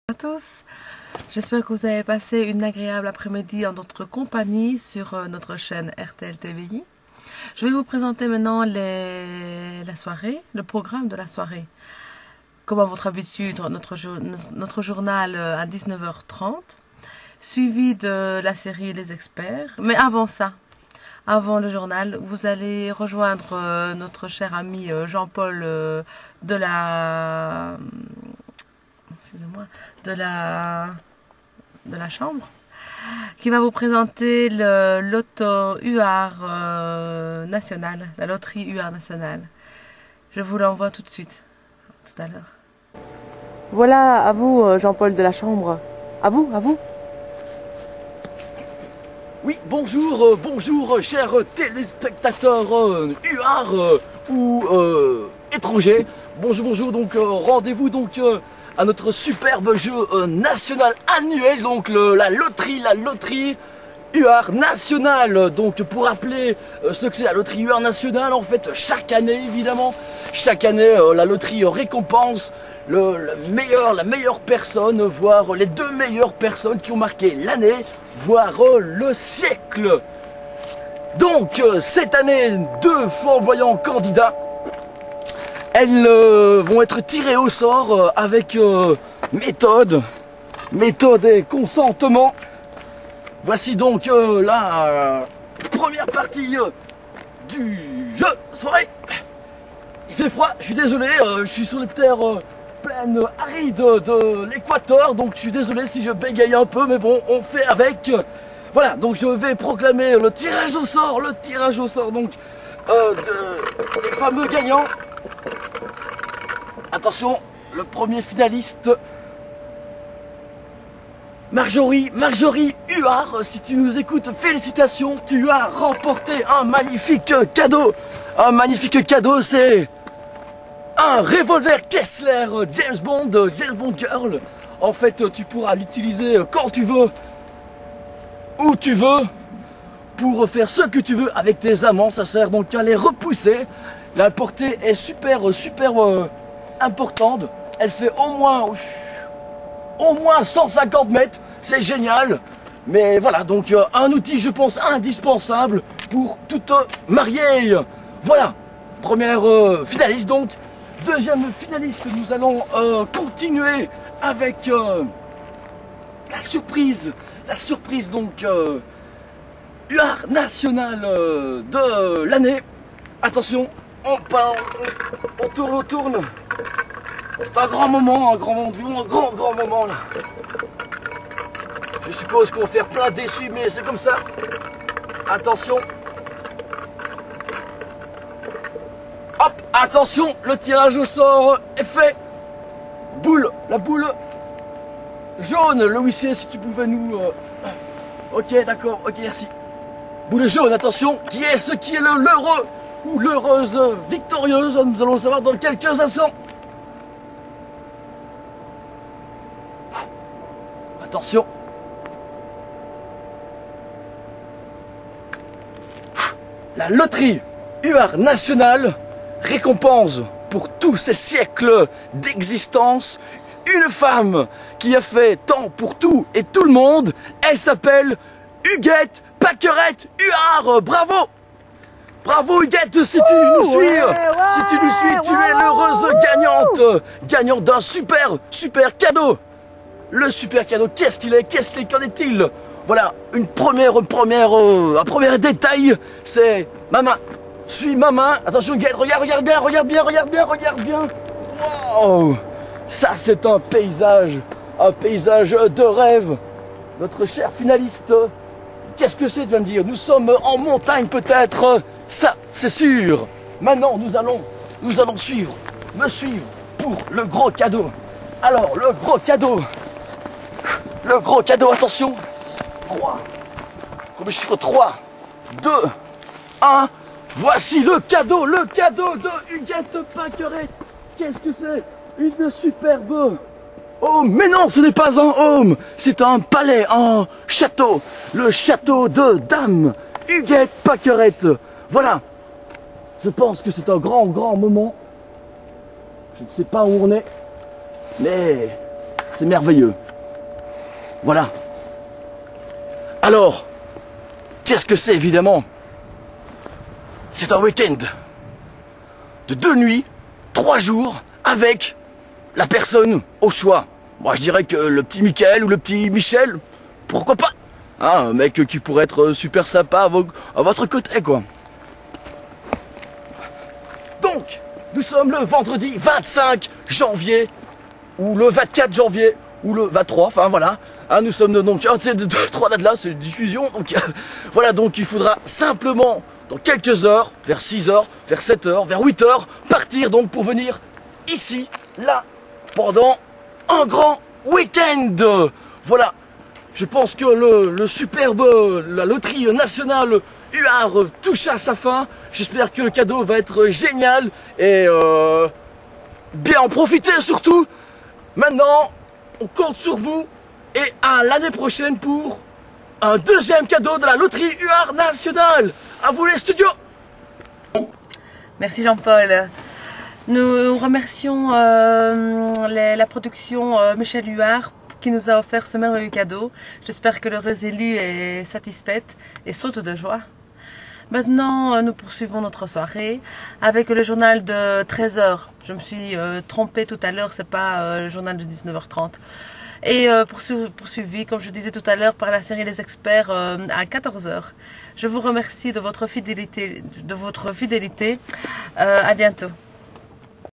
À tous, j'espère que vous avez passé une agréable après-midi en notre compagnie sur notre chaîne RTL TVI. Je vais vous présenter maintenant la soirée, le programme de la soirée. Comme à votre habitude, notre journal à 19h30, suivi de la série Les Experts. Mais avant ça, avant le journal, vous allez rejoindre notre cher ami Jean-Paul de la chambre, qui va vous présenter le loto UAR national, la loterie UAR nationale. Je vous l'envoie tout de suite, tout à l'heure. Voilà, à vous Jean-Paul de la chambre. À vous, à vous. Oui, bonjour, bonjour chers téléspectateurs UAR ou étrangers. Bonjour, bonjour, donc rendez-vous donc à notre superbe jeu national annuel, donc la loterie UAR nationale. Donc pour rappeler ce que c'est la loterie UAR nationale, en fait chaque année évidemment, chaque année la loterie récompense la meilleure personne, voire les deux meilleures personnes qui ont marqué l'année, voire le siècle. Donc cette année, deux flamboyants candidats, elles vont être tirées au sort avec méthode et consentement. Voici donc la première partie du jeu soirée. Il fait froid, je suis désolé, je suis sur les terres plaines arides de l'équateur, donc je suis désolé si je bégaye un peu, mais bon, on fait avec. Voilà, donc je vais proclamer le tirage au sort donc des fameux gagnants. Attention, le premier finaliste, Marjorie Huard, si tu nous écoutes, félicitations, tu as remporté un magnifique cadeau. Un magnifique cadeau, c'est un revolver Kessler James Bond Girl. En fait, tu pourras l'utiliser quand tu veux, où tu veux, pour faire ce que tu veux avec tes amants. Ça sert donc à les repousser. La portée est super importante. Elle fait au moins 150 mètres. C'est génial. Mais voilà, donc un outil, je pense, indispensable pour toute mariée. Voilà, première finaliste donc. Deuxième finaliste, nous allons continuer avec la surprise donc UAR national de l'année. Attention, on tourne. C'est un grand moment, un grand moment là. Je suppose qu'on va faire plein d'essuie, mais c'est comme ça. Attention. Hop, attention, le tirage au sort est fait. La boule jaune, le huissier, si tu pouvais nous... Ok, d'accord, ok, merci. Boule jaune, attention, qui est l'heureux ou l'heureuse victorieuse? Nous allons le savoir dans quelques instants. Attention. La loterie UAR nationale récompense pour tous ces siècles d'existence une femme qui a fait tant pour tout et tout le monde. Elle s'appelle Huguette Pacquerette Huard. Bravo! Bravo Huguette, si tu nous suis, tu es l'heureuse gagnante d'un super cadeau. Le super cadeau, qu'est-ce qu'il est, qu'en est-il? Voilà, un premier détail, c'est ma main. Suis ma main, attention Huguette, regarde bien. Wow, ça c'est un paysage de rêve. Notre cher finaliste, qu'est-ce que c'est, tu vas me dire? Nous sommes en montagne peut-être, ça c'est sûr. Maintenant nous allons me suivre pour le gros cadeau. Alors le gros cadeau, attention. 3, comme chiffre 3, 2, 1. Voici le cadeau de Huguette Pacquerette. Qu'est-ce que c'est? Une superbe home. Mais non, ce n'est pas un home, c'est un palais, un château. Le château de Dame Huguette Pacquerette. Voilà, je pense que c'est un grand moment. Je ne sais pas où on est, mais C'est merveilleux. Voilà. Alors, qu'est-ce que c'est évidemment? C'est un week-end de 2 nuits, 3 jours avec la personne au choix. Moi je dirais que le petit Michael ou le petit Michel, pourquoi pas, hein, un mec qui pourrait être super sympa à votre côté quoi. Donc, nous sommes le vendredi 25 janvier, ou le 24 janvier, ou le 23, enfin voilà. Hein, nous sommes donc, c'est 3 dates là, c'est une diffusion, donc voilà, donc il faudra simplement, dans quelques heures, vers 6 heures, vers 7 heures, vers 8 heures, partir donc pour venir ici, là, pendant un grand week-end. Voilà, je pense que le superbe, la loterie nationale UAR touche à sa fin. J'espère que le cadeau va être génial et bien en profiter surtout. Maintenant, on compte sur vous et à l'année prochaine pour un deuxième cadeau de la loterie UAR nationale. À vous les studios. Merci Jean-Paul. Nous remercions la production Michel Huard qui nous a offert ce merveilleux cadeau. J'espère que l'heureuse élue est satisfaite et saute de joie. Maintenant, nous poursuivons notre soirée avec le journal de 13 h. Je me suis trompée tout à l'heure, c'est pas le journal de 19h30. Et poursuivi, comme je disais tout à l'heure, par la série Les Experts à 14 h. Je vous remercie de votre fidélité. À bientôt.